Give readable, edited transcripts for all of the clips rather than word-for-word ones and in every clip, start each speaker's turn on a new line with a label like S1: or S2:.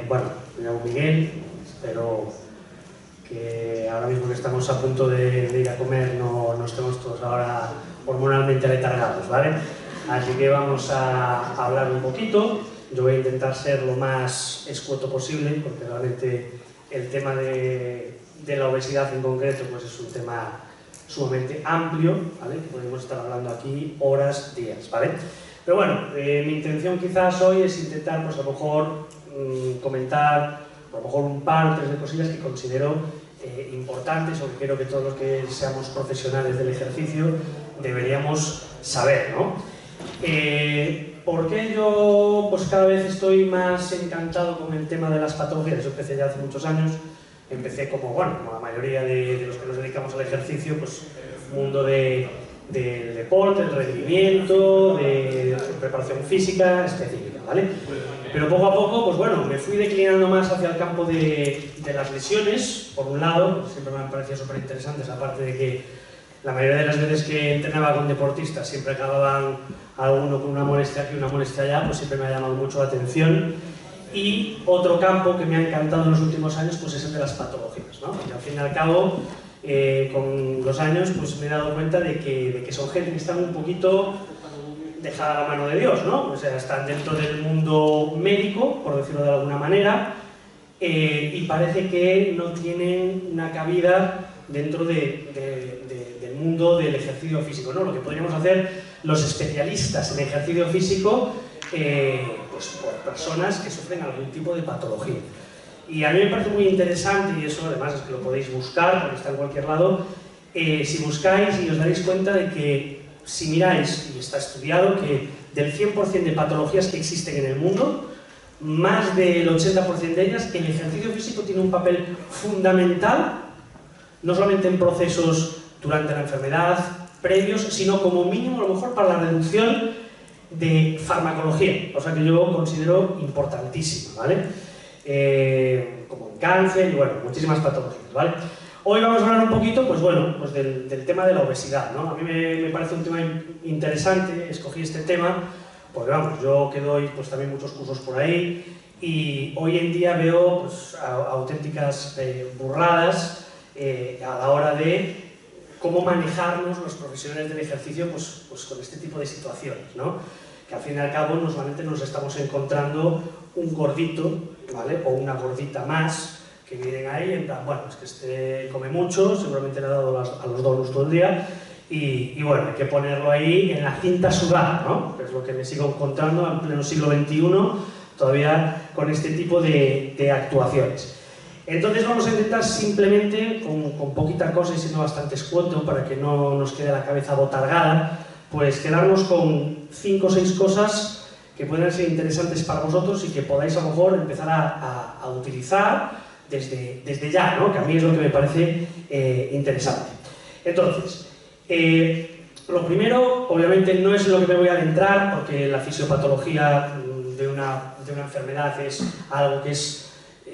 S1: Bueno, me llamo Miguel, espero que ahora mismo que estamos a punto de ir a comer no estemos todos ahora hormonalmente aletargados, ¿vale? Así que vamos a hablar un poquito. Yo voy a intentar ser lo más escueto posible, porque realmente el tema de la obesidad en concreto pues es un tema sumamente amplio, ¿vale? Que podemos estar hablando aquí horas, días, ¿vale? Pero bueno, mi intención quizás hoy es intentar, pues a lo mejor, comentar a lo mejor un par o tres de cosillas que considero importantes o que creo que todos los que seamos profesionales del ejercicio deberíamos saber, ¿no? ¿Por qué yo pues cada vez estoy más encantado con el tema de las patologías? Yo empecé ya hace muchos años, empecé como la mayoría de los que nos dedicamos al ejercicio, pues mundo del deporte, del rendimiento, de preparación física específica, ¿vale? Pero poco a poco, pues bueno, me fui declinando más hacia el campo de las lesiones, por un lado, siempre me han parecido súper interesantes, aparte de que la mayoría de las veces que entrenaba con deportistas siempre acababan alguno con una molestia aquí, una molestia allá, pues siempre me ha llamado mucho la atención. Y otro campo que me ha encantado en los últimos años pues es el de las patologías, ¿no? Porque al fin y al cabo, con los años, pues me he dado cuenta de que son gente que están un poquito dejada a la mano de Dios, ¿no? O sea, están dentro del mundo médico, por decirlo de alguna manera, y parece que no tienen una cabida dentro del mundo del ejercicio físico, ¿no? Lo que podríamos hacer los especialistas en ejercicio físico, pues por personas que sufren algún tipo de patología. Y a mí me parece muy interesante, y eso además es que lo podéis buscar, porque está en cualquier lado, si buscáis y os daréis cuenta de que si miráis, y está estudiado, que del 100% de patologías que existen en el mundo, más del 80% de ellas, el ejercicio físico tiene un papel fundamental, no solamente en procesos durante la enfermedad, previos, sino como mínimo a lo mejor para la reducción de farmacología, cosa que yo considero importantísima, ¿vale? Como en cáncer y bueno, muchísimas patologías, ¿vale? Hoy vamos a hablar un poquito, pues bueno, pues del tema de la obesidad, ¿no? A mí me parece un tema interesante, escogí este tema, porque vamos, yo que doy pues también muchos cursos por ahí, y hoy en día veo pues auténticas burradas a la hora de cómo manejarnos los profesionales del ejercicio pues con este tipo de situaciones, ¿no? Que al fin y al cabo solamente nos estamos encontrando un gordito, ¿vale? O una gordita más, que vienen ahí en plan, bueno, es que este come mucho, seguramente le ha dado a los donuts todo el día, y bueno, hay que ponerlo ahí en la cinta sudada, ¿no? Que es lo que me sigo encontrando en pleno siglo XXI, todavía con este tipo de actuaciones. Entonces vamos a intentar simplemente, con poquita cosa y siendo bastante escueto, para que no nos quede la cabeza botargada, pues quedarnos con 5 o 6 cosas que pueden ser interesantes para vosotros y que podáis a lo mejor empezar a utilizar desde ya, ¿no? Que a mí es lo que me parece interesante. Entonces, lo primero, obviamente no es lo que me voy a adentrar, porque la fisiopatología de una enfermedad es algo que es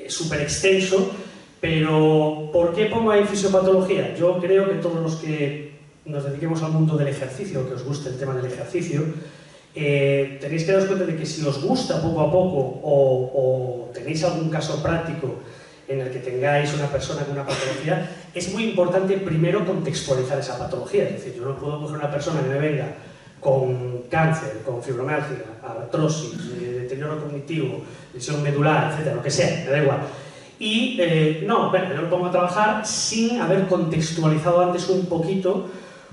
S1: súper extenso, pero ¿por qué pongo ahí fisiopatología? Yo creo que todos los que nos dediquemos al mundo del ejercicio, que os guste el tema del ejercicio, tenéis que daros cuenta de que si os gusta poco a poco o tenéis algún caso práctico en el que tengáis una persona con una patología, es muy importante primero contextualizar esa patología. Es decir, yo no puedo coger una persona que me venga con cáncer, con fibromialgia, artrosis, deterioro cognitivo, lesión medular, etcétera, lo que sea, me da igual. Y yo lo pongo a trabajar sin haber contextualizado antes un poquito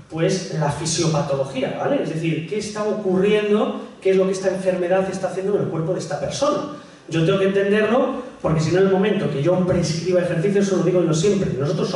S1: pues la fisiopatología, ¿vale? Es decir, qué está ocurriendo, qué es lo que esta enfermedad está haciendo en el cuerpo de esta persona. Yo tengo que entenderlo, porque si no, en el momento que yo prescriba ejercicios, eso lo digo yo siempre, nosotros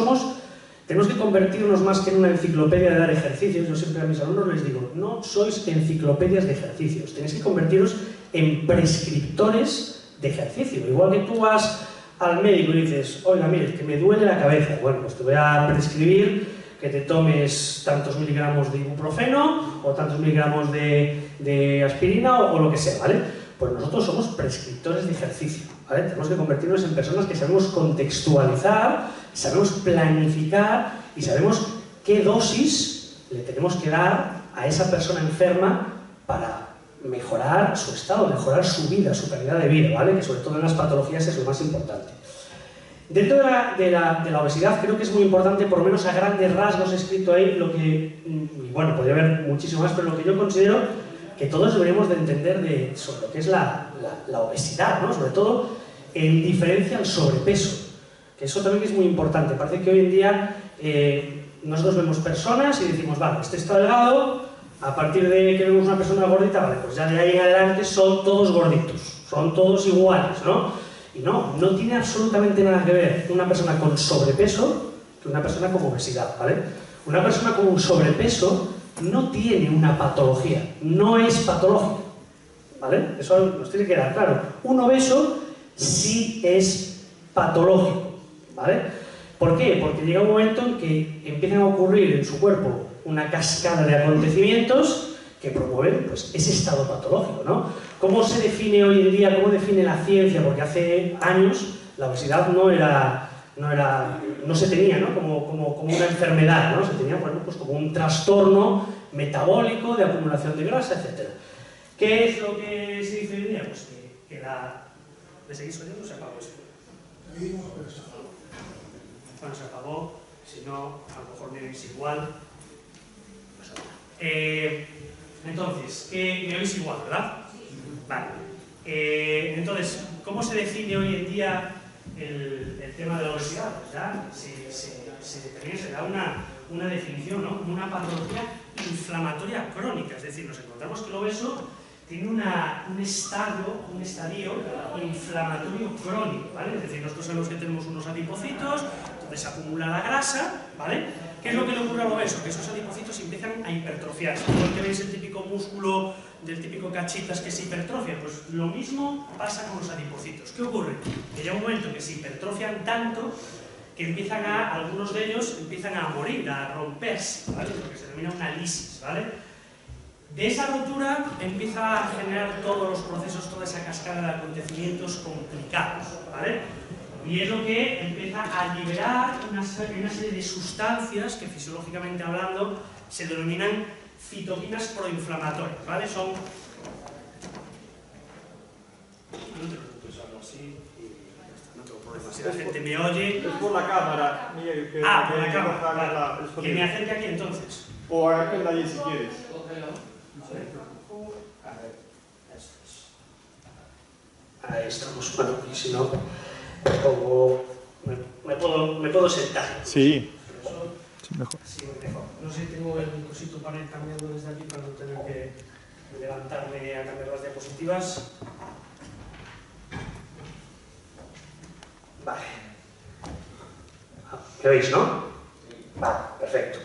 S1: tenemos que convertirnos más que en una enciclopedia de dar ejercicios. Yo siempre a mis alumnos les digo, no sois enciclopedias de ejercicios, tenéis que convertiros en prescriptores de ejercicio. Igual que tú vas al médico y dices, oiga, mire, que me duele la cabeza, bueno, pues te voy a prescribir que te tomes tantos miligramos de ibuprofeno o tantos miligramos de aspirina o lo que sea, ¿vale? Pues nosotros somos prescriptores de ejercicio, ¿vale? Tenemos que convertirnos en personas que sabemos contextualizar, sabemos planificar y sabemos qué dosis le tenemos que dar a esa persona enferma para mejorar su estado, mejorar su vida, su calidad de vida, ¿vale? Que sobre todo en las patologías es lo más importante. Dentro de la obesidad creo que es muy importante, por lo menos a grandes rasgos escrito ahí, lo que, y bueno, podría haber muchísimo más, pero lo que yo considero que todos deberíamos de entender sobre lo que es la obesidad, ¿no? Sobre todo en diferencia al sobrepeso, que eso también es muy importante. Parece que hoy en día nosotros vemos personas y decimos, vale, este está delgado, a partir de que vemos una persona gordita, vale, pues ya de ahí en adelante son todos gorditos, son todos iguales, ¿no? Y no tiene absolutamente nada que ver una persona con sobrepeso que una persona con obesidad, ¿vale? Una persona con un sobrepeso no tiene una patología, no es patológico, ¿vale? Eso nos tiene que quedar claro. Un obeso sí es patológico, ¿vale? ¿Por qué? Porque llega un momento en que empiezan a ocurrir en su cuerpo una cascada de acontecimientos que promueven pues, ese estado patológico, ¿no? ¿Cómo se define hoy en día, cómo define la ciencia? Porque hace años la obesidad no se tenía, ¿no? como una enfermedad, ¿no? Se tenía, bueno, pues como un trastorno metabólico de acumulación de grasa, etc. ¿Qué es lo que se dice hoy en día? Pues que la... ¿Le seguís oyendo o se apagó eso? Bueno, se apagó, si no, a lo mejor me oís igual. Entonces, me oís igual, ¿verdad? Vale. Entonces, ¿cómo se define hoy en día el tema de la obesidad? Pues ya se da una definición, ¿no? Como una patología inflamatoria crónica, es decir, nos encontramos que el obeso tiene un estadio inflamatorio crónico, ¿vale? Es decir, nosotros sabemos que tenemos unos adipocitos, donde se acumula la grasa, ¿vale? ¿Qué es lo que le ocurre al obeso? Que esos adipocitos empiezan a hipertrofiarse. ¿Por qué veis el típico músculo del típico cachitas que se hipertrofia? Pues lo mismo pasa con los adipocitos. ¿Qué ocurre? Que llega un momento que se hipertrofian tanto que algunos de ellos empiezan a morir, a romperse, ¿vale? Lo que se denomina una lisis, ¿vale? De esa rotura empieza a generar todos los procesos, toda esa cascada de acontecimientos complicados, ¿vale? Y es lo que empieza a liberar una serie de sustancias que fisiológicamente hablando se denominan citoquinas proinflamatorias, ¿vale? Son... No te preocupes, hablo así y no tengo problema. Si la gente me oye...
S2: Es por la cámara, Miguel.
S1: Por la cámara, vale. Que me acerque aquí entonces.
S2: O aquí allí si quieres.
S1: A ver, esto es. Ahí estamos, bueno, y si no, me puedo sentar.
S2: Sí. Sí, mejor.
S1: Sí, mejor. No sé si tengo el cosito para ir cambiando desde aquí para no tener que levantarme a cambiar las diapositivas. Vale. ¿Me veis, no? Vale, perfecto.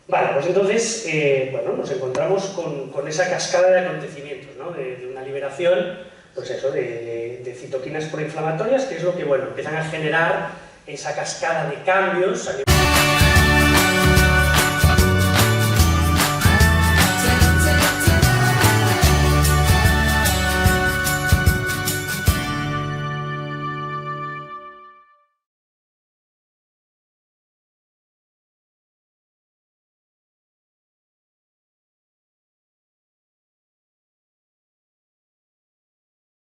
S1: Vale, pues entonces, bueno, nos encontramos con esa cascada de acontecimientos, ¿no? De una liberación, pues eso, de citoquinas proinflamatorias, que es lo que, bueno, empiezan a generar esa cascada de cambios a nivel